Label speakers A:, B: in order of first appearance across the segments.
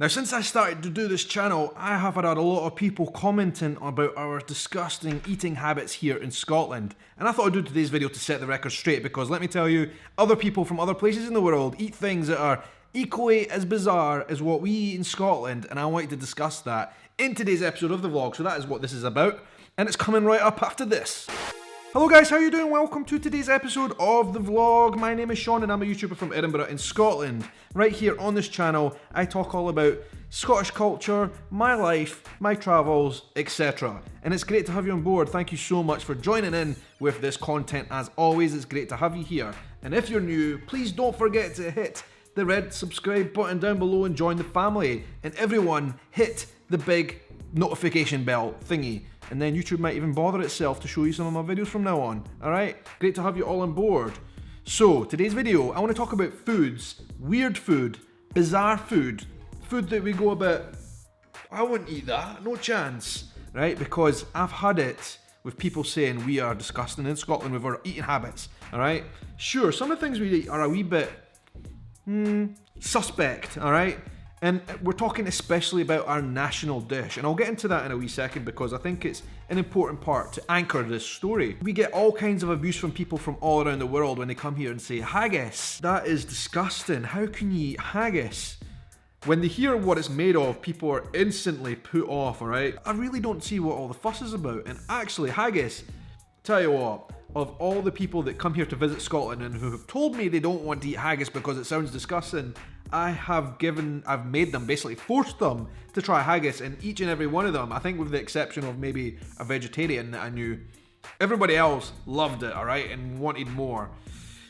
A: Now, since I started to do this channel, I have had a lot of people commenting about our disgusting eating habits here in Scotland. And I thought I'd do today's video to set the record straight, because let me tell you, other people from other places in the world eat things that are equally as bizarre as what we eat in Scotland, and I wanted to discuss that in today's episode of the vlog. So that is what this is about, and it's coming right up after this. Hello guys, how are you doing? Welcome to today's episode of the vlog. My name is Sean and I'm a YouTuber from Edinburgh in Scotland. Right here on this channel, I talk all about Scottish culture, my life, my travels, etc. And it's great to have you on board. Thank you so much for joining in with this content. As always, it's great to have you here. And if you're new, please don't forget to hit the red subscribe button down below and join the family. And everyone, hit the big notification bell thingy. And then YouTube might even bother itself to show you some of my videos from now on. Alright? Great to have you all on board. So, today's video, I want to talk about foods, weird food, bizarre food, food that we go a bit, I wouldn't eat that, no chance. Right? Because I've had it with people saying we are disgusting in Scotland with our eating habits. Alright? Sure, some of the things we eat are a wee bit suspect, alright? And we're talking especially about our national dish, and I'll get into that in a wee second because I think it's an important part to anchor this story. We get all kinds of abuse from people from all around the world when they come here and say, haggis, that is disgusting, how can you eat haggis? When they hear what it's made of, people are instantly put off, alright? I really don't see what all the fuss is about, and actually haggis, tell you what, of all the people that come here to visit Scotland and who have told me they don't want to eat haggis because it sounds disgusting, I've made them, basically forced them to try haggis, and each and every one of them, I think with the exception of maybe a vegetarian that I knew, everybody else loved it, alright, and wanted more.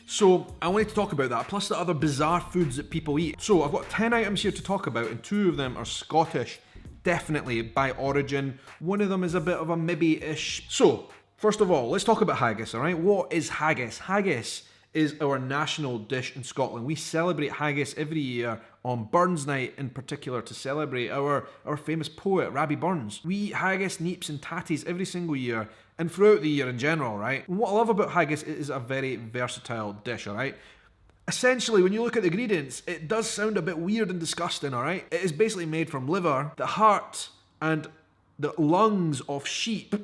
A: So I wanted to talk about that, plus the other bizarre foods that people eat. So I've got 10 items here to talk about, and 2 of them are Scottish, definitely by origin. One of them is a bit of a maybe-ish. So, first of all, let's talk about haggis, alright? What is haggis? Haggis is our national dish in Scotland. We celebrate haggis every year on Burns Night in particular to celebrate our famous poet, Rabbie Burns. We eat haggis, neeps and tatties every single year and throughout the year in general, right? And what I love about haggis, it is a very versatile dish, alright? Essentially, when you look at the ingredients, it does sound a bit weird and disgusting, alright? It is basically made from liver, the heart and the lungs of sheep,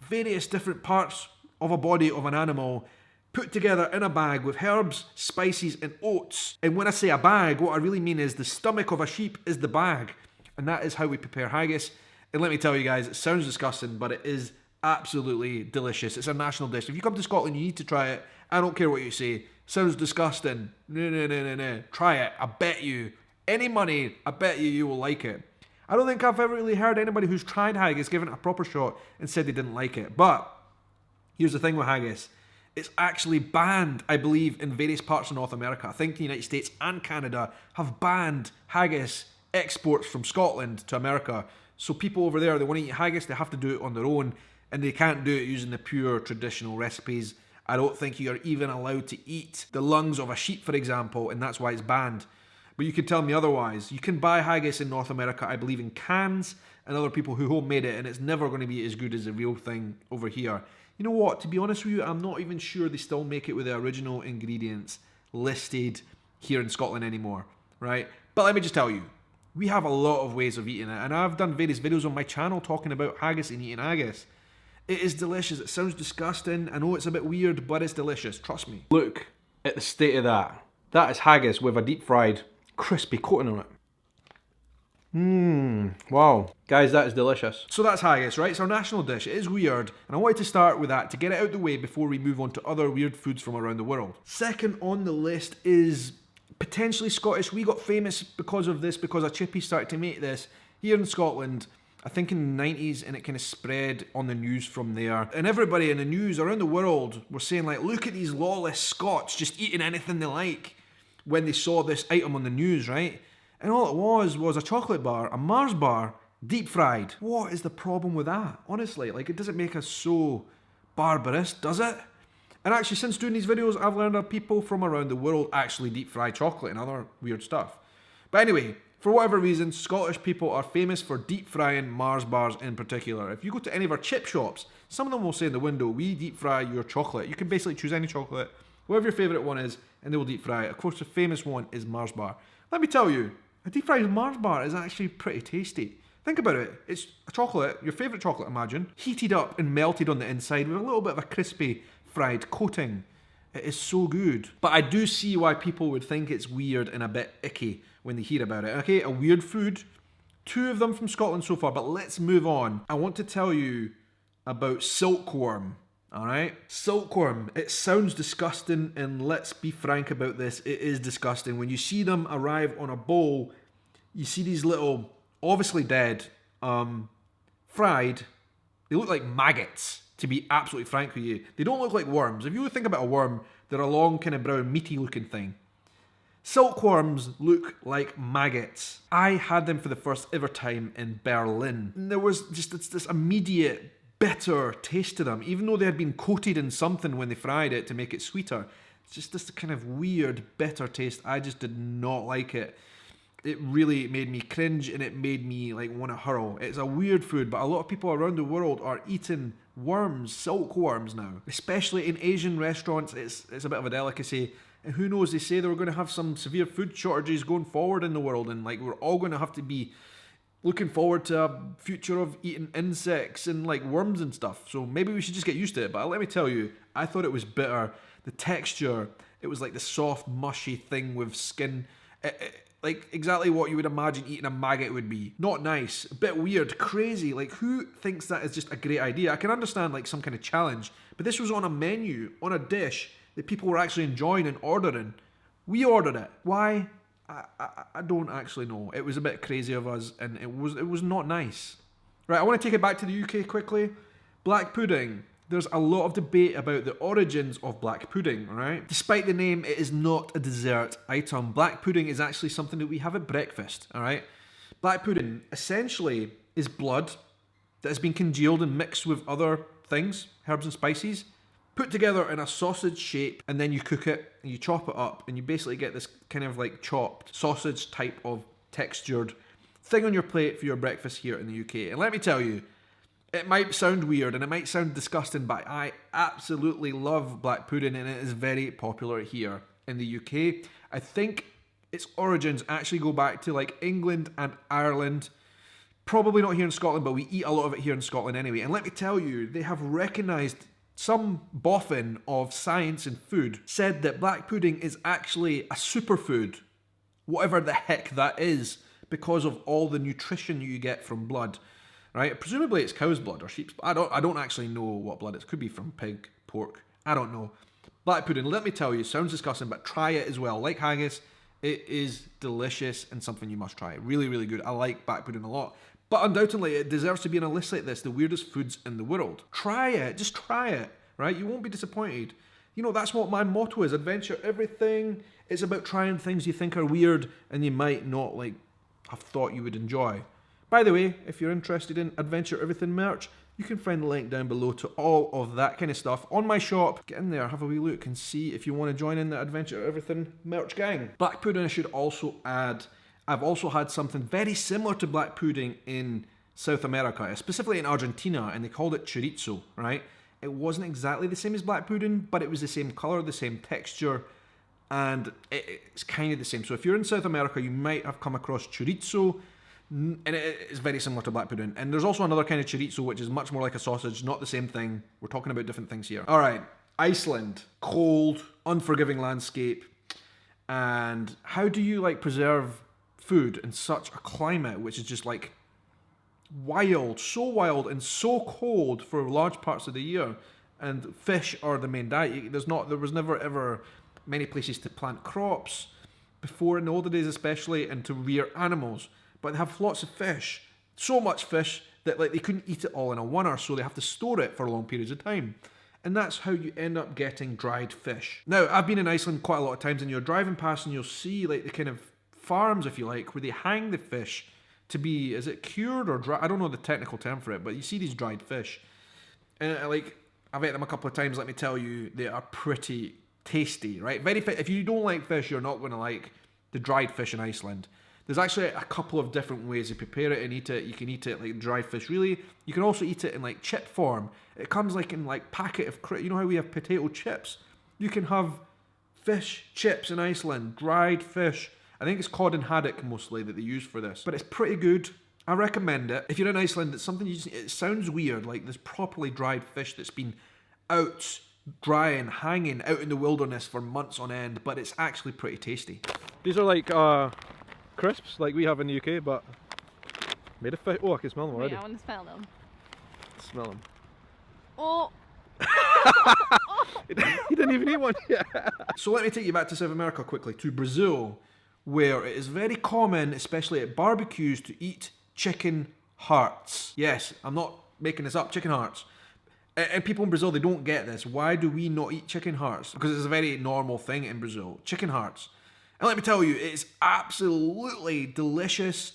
A: various different parts of a body of an animal, put together in a bag with herbs, spices and oats. And when I say a bag, what I really mean is the stomach of a sheep is the bag. And that is how we prepare haggis. And let me tell you guys, it sounds disgusting, but it is absolutely delicious. It's a national dish. If you come to Scotland, you need to try it. I don't care what you say. Sounds disgusting. No. Try it. I bet you. Any money, I bet you will like it. I don't think I've ever really heard anybody who's tried haggis given it a proper shot and said they didn't like it. But here's the thing with haggis. It's actually banned, I believe, in various parts of North America. I think the United States and Canada have banned haggis exports from Scotland to America. So people over there, they want to eat haggis, they have to do it on their own, and they can't do it using the pure traditional recipes. I don't think you're even allowed to eat the lungs of a sheep, for example, and that's why it's banned. But you can tell me otherwise. You can buy haggis in North America, I believe, in cans, and other people who homemade it, and it's never going to be as good as the real thing over here. You know what, to be honest with you, I'm not even sure they still make it with the original ingredients listed here in Scotland anymore, right? But let me just tell you, we have a lot of ways of eating it, and I've done various videos on my channel talking about haggis and eating haggis. It is delicious, it sounds disgusting, I know it's a bit weird, but it's delicious, trust me. Look at the state of that. That is haggis with a deep fried, crispy coating on it. Wow. Guys, that is delicious. So that's haggis, right? It's our national dish. It is weird, and I wanted to start with that to get it out the way before we move on to other weird foods from around the world. Second on the list is potentially Scottish. We got famous because of this, because a chippy started to make this here in Scotland, I think in the 90s, and it kind of spread on the news from there. And everybody in the news around the world were saying like, look at these lawless Scots just eating anything they like when they saw this item on the news, right? And all it was a chocolate bar, a Mars bar, deep fried. What is the problem with that? Honestly, like, it doesn't make us so barbarous, does it? And actually, since doing these videos, I've learned that people from around the world actually deep fry chocolate and other weird stuff. But anyway, for whatever reason, Scottish people are famous for deep frying Mars bars in particular. If you go to any of our chip shops, some of them will say in the window, we deep fry your chocolate. You can basically choose any chocolate, whatever your favourite one is, and they will deep fry it. Of course, the famous one is Mars bar. Let me tell you, I A deep fried Mars bar is actually pretty tasty. Think about it. It's a chocolate, your favourite chocolate, imagine, heated up and melted on the inside with a little bit of a crispy fried coating. It is so good. But I do see why people would think it's weird and a bit icky when they hear about it. Okay, a weird food. 2 of them from Scotland so far, but let's move on. I want to tell you about silkworm. Alright? Silkworm. It sounds disgusting, and let's be frank about this. It is disgusting. When you see them arrive on a bowl, you see these little, obviously dead, fried. They look like maggots, to be absolutely frank with you. They don't look like worms. If you think about a worm, they're a long, kind of brown, meaty looking thing. Silkworms look like maggots. I had them for the first ever time in Berlin. And there was just this immediate bitter taste to them, even though they had been coated in something when they fried it to make it sweeter. It's just this kind of weird, bitter taste. I just did not like it. It really made me cringe, and it made me like want to hurl. It's a weird food, but a lot of people around the world are eating worms, silkworms now. Especially in Asian restaurants, it's a bit of a delicacy. And who knows, they say they were going to have some severe food shortages going forward in the world, and like we're all going to have to be looking forward to a future of eating insects and like worms and stuff. So maybe we should just get used to it. But let me tell you, I thought it was bitter. The texture, it was like the soft, mushy thing with skin. Like exactly what you would imagine eating a maggot would be. Not nice, a bit weird, crazy. Like who thinks that is just a great idea? I can understand like some kind of challenge, but this was on a menu, on a dish that people were actually enjoying and ordering. We ordered it. Why? I don't actually know. It was a bit crazy of us, and it was not nice. Right, I want to take it back to the UK quickly. Black pudding. There's a lot of debate about the origins of black pudding, right? Despite the name, it is not a dessert item. Black pudding is actually something that we have at breakfast, all right? Black pudding essentially is blood that has been congealed and mixed with other things, herbs and spices, put together in a sausage shape, and then you cook it and you chop it up, and you basically get this kind of like chopped sausage type of textured thing on your plate for your breakfast here in the UK. And let me tell you, it might sound weird and it might sound disgusting, but I absolutely love black pudding, and it is very popular here in the UK. I think its origins actually go back to like England and Ireland. Probably not here in Scotland, but we eat a lot of it here in Scotland anyway. And let me tell you, they have recognised, some boffin of science and food said that black pudding is actually a superfood, whatever the heck that is, because of all the nutrition you get from blood, right? Presumably it's cow's blood or sheep's blood. I don't actually know what blood it is. Could be from pig, pork. I don't know. Black pudding, let me tell you, sounds disgusting, but try it as well. Like haggis, it is delicious and something you must try. Really, really good. I like black pudding a lot. But undoubtedly, it deserves to be on a list like this, the weirdest foods in the world. Try it. Just try it, right? You won't be disappointed. You know, that's what my motto is. Adventure everything. It's about trying things you think are weird and you might not like have thought you would enjoy. By the way, if you're interested in Adventure Everything merch, you can find the link down below to all of that kind of stuff on my shop. Get in there, have a wee look and see if you want to join in the Adventure Everything merch gang. Black pudding, I should also add, I've also had something very similar to black pudding in South America, specifically in Argentina, and they called it chorizo, right? It wasn't exactly the same as black pudding, but it was the same colour, the same texture, and it's kind of the same. So if you're in South America, you might have come across chorizo, and it is very similar to black pudding. And there's also another kind of chorizo, which is much more like a sausage, not the same thing. We're talking about different things here. All right, Iceland, cold, unforgiving landscape, and how do you like preserve food in such a climate which is just like wild and so cold for large parts of the year? And fish are the main diet. There was never ever many places to plant crops before, in the older days especially, and to rear animals, but they have lots of fish, so much fish that like they couldn't eat it all in a winter, so they have to store it for long periods of time. And that's how you end up getting dried fish. Now, I've been in Iceland quite a lot of times, and you're driving past and you'll see like the kind of farms, if you like, where they hang the fish to be, is it cured or dry? I don't know the technical term for it, but you see these dried fish. And like, I've ate them a couple of times, let me tell you, they are pretty tasty, right? If you don't like fish, you're not going to like the dried fish in Iceland. There's actually a couple of different ways to prepare it and eat it. You can eat it like dried fish, really. You can also eat it in like chip form. It comes like in like packet of, you know how we have potato chips? You can have fish chips in Iceland, dried fish. I think it's cod and haddock mostly that they use for this. But it's pretty good. I recommend it. If you're in Iceland, it's something it sounds weird, like this properly dried fish that's been out drying, hanging out in the wilderness for months on end, but it's actually pretty tasty. These are like crisps like we have in the UK, but made of fish. Oh, I can smell them already.
B: Wait, I want to smell them.
A: Smell them.
B: Oh!
A: You didn't even eat one yet. So let me take you back to South America quickly, to Brazil, where it is very common, especially at barbecues, to eat chicken hearts. Yes, I'm not making this up, chicken hearts. And people in Brazil, they don't get this. Why do we not eat chicken hearts? Because it's a very normal thing in Brazil. Chicken hearts. And let me tell you, it's absolutely delicious.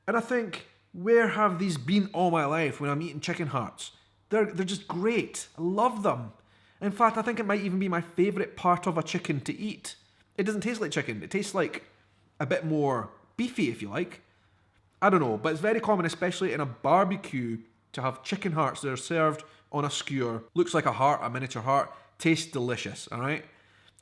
A: And I think, where have these been all my life when I'm eating chicken hearts? They're just great. I love them. In fact, I think it might even be my favourite part of a chicken to eat. It doesn't taste like chicken. It tastes like a bit more beefy, if you like. I don't know, but it's very common, especially in a barbecue, to have chicken hearts that are served on a skewer. Looks like a heart, a miniature heart. Tastes delicious, alright?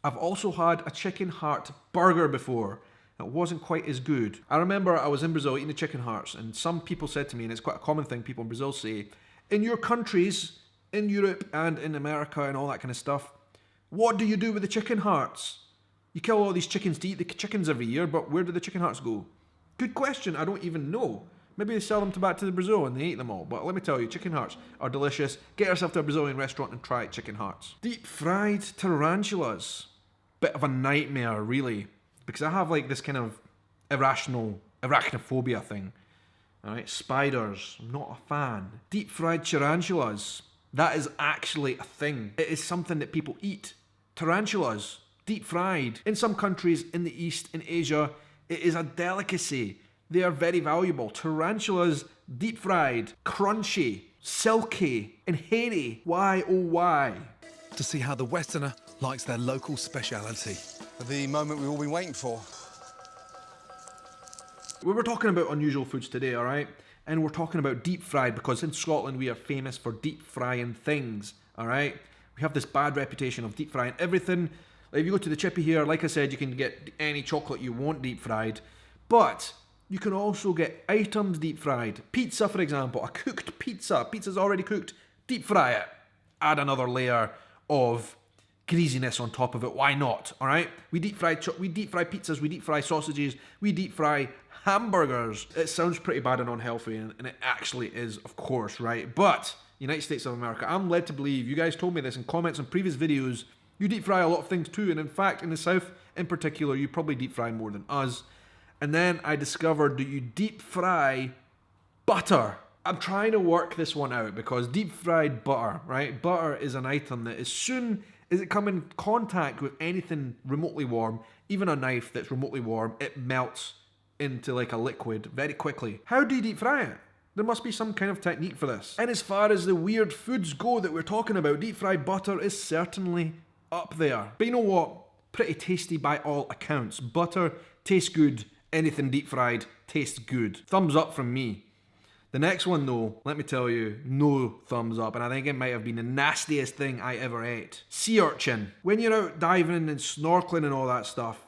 A: I've also had a chicken heart burger before. It wasn't quite as good. I remember I was in Brazil eating the chicken hearts, and some people said to me, and it's quite a common thing people in Brazil say, in your countries, in Europe and in America and all that kind of stuff, what do you do with the chicken hearts? You kill all these chickens to eat the chickens every year, but where do the chicken hearts go? Good question, I don't even know. Maybe they sell them back to the Brazil and they eat them all. But let me tell you, chicken hearts are delicious. Get yourself to a Brazilian restaurant and try chicken hearts. Deep fried tarantulas. Bit of a nightmare, really. Because I have like this kind of irrational arachnophobia thing. Alright, spiders. I'm not a fan. Deep fried tarantulas. That is actually a thing. It is something that people eat. Tarantulas. Deep fried. In some countries in the East, in Asia, it is a delicacy. They are very valuable. Tarantulas, deep fried, crunchy, silky, and hairy. Why, oh why?
C: To see how the Westerner likes their local speciality.
D: The moment we've all been waiting for.
A: We were talking about unusual foods today, alright? And we're talking about deep fried because in Scotland we are famous for deep frying things, alright? We have this bad reputation of deep frying everything. Like if you go to the chippy here, like I said, you can get any chocolate you want deep fried. But you can also get items deep fried. Pizza, for example, a cooked pizza. Pizza's already cooked. Deep fry it. Add another layer of greasiness on top of it. Why not? All right. We deep fry pizzas. We deep fry sausages. We deep fry hamburgers. It sounds pretty bad and unhealthy, and it actually is, of course, right? But United States of America, I'm led to believe. You guys told me this in comments on previous videos. You deep fry a lot of things too, and in fact, in the South in particular, you probably deep fry more than us. And then I discovered that you deep fry butter. I'm trying to work this one out because deep fried butter, right? Butter is an item that as soon as it comes in contact with anything remotely warm, even a knife that's remotely warm, it melts into like a liquid very quickly. How do you deep fry it? There must be some kind of technique for this. And as far as the weird foods go that we're talking about, deep fried butter is certainly up there. But you know what? Pretty tasty by all accounts. Butter tastes good. Anything deep fried tastes good. Thumbs up from me. The next one though, let me tell you, no thumbs up, and I think it might have been the nastiest thing I ever ate. Sea urchin. When you're out diving and snorkeling and all that stuff,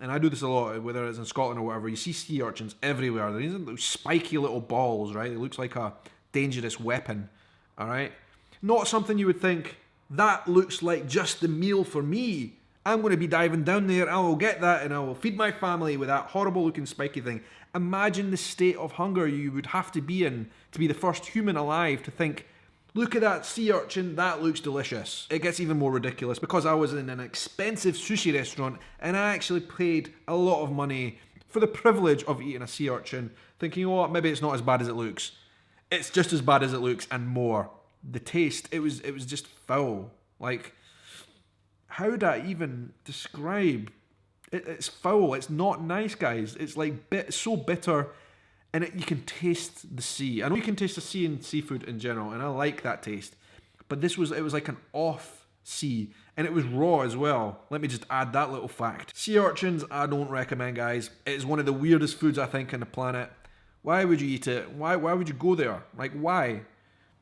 A: and I do this a lot, whether it's in Scotland or whatever, you see sea urchins everywhere. They're these spiky little balls, right? It looks like a dangerous weapon, alright? Not something you would think, that looks like just the meal for me. I'm going to be diving down there, I will get that and I will feed my family with that horrible looking spiky thing. Imagine the state of hunger you would have to be in to be the first human alive to think, look at that sea urchin, that looks delicious. It gets even more ridiculous because I was in an expensive sushi restaurant and I actually paid a lot of money for the privilege of eating a sea urchin, thinking, oh, maybe it's not as bad as it looks. It's just as bad as it looks and more. The taste, it was just foul. Like, how would I even describe? It's foul. It's not nice, guys. It's like so bitter, and you can taste the sea. I know you can taste the sea in seafood in general, and I like that taste. But it was like an off sea, and it was raw as well. Let me just add that little fact. Sea urchins, I don't recommend, guys. It is one of the weirdest foods I think on the planet. Why would you eat it? Why would you go there? Like, why?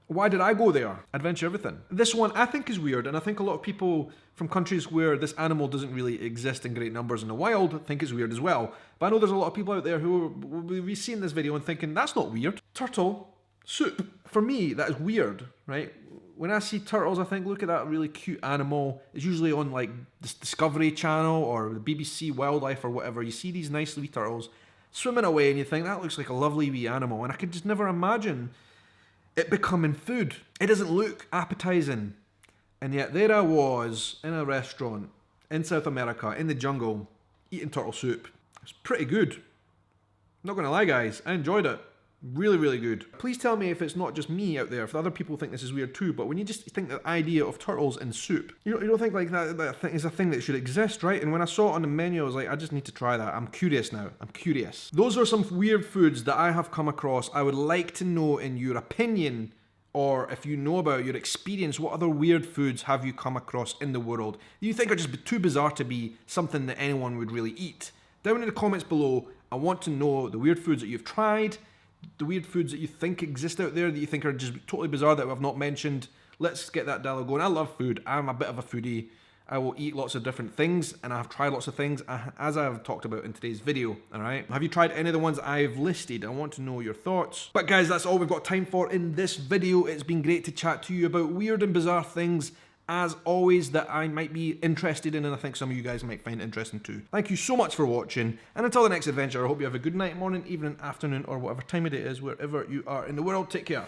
A: Why did I go there? Adventure everything. This one I think is weird, and I think a lot of people from countries where this animal doesn't really exist in great numbers in the wild think it's weird as well. But I know there's a lot of people out there who will be seeing this video and thinking, that's not weird. Turtle soup. For me, that is weird, right? When I see turtles, I think, look at that really cute animal. It's usually on like the Discovery Channel or the BBC Wildlife or whatever. You see these nice wee turtles swimming away and you think, that looks like a lovely wee animal. And I could just never imagine it becoming food. It doesn't look appetizing. And yet there I was in a restaurant in South America, in the jungle, eating turtle soup. It's pretty good. Not gonna lie, guys, I enjoyed it. Really, really good. Please tell me if it's not just me out there, if other people think this is weird too, but when you just think the idea of turtles in soup, you don't think like that thing is a thing that should exist, right? And when I saw it on the menu, I was like, I just need to try that. I'm curious now. I'm curious. Those are some weird foods that I have come across. I would like to know, in your opinion, or if you know about your experience, what other weird foods have you come across in the world that you think are just too bizarre to be something that anyone would really eat? Down in the comments below, I want to know the weird foods that you've tried, the weird foods that you think exist out there that you think are just totally bizarre that I've not mentioned. Let's get that dialogue going. I love food. I'm a bit of a foodie. I will eat lots of different things, and I've tried lots of things, as I've talked about in today's video, alright? Have you tried any of the ones I've listed? I want to know your thoughts. But guys, that's all we've got time for in this video. It's been great to chat to you about weird and bizarre things, as always, that I might be interested in, and I think some of you guys might find interesting too. Thank you so much for watching, and until the next adventure, I hope you have a good night, morning, evening, afternoon, or whatever time of day it is, wherever you are in the world. Take care.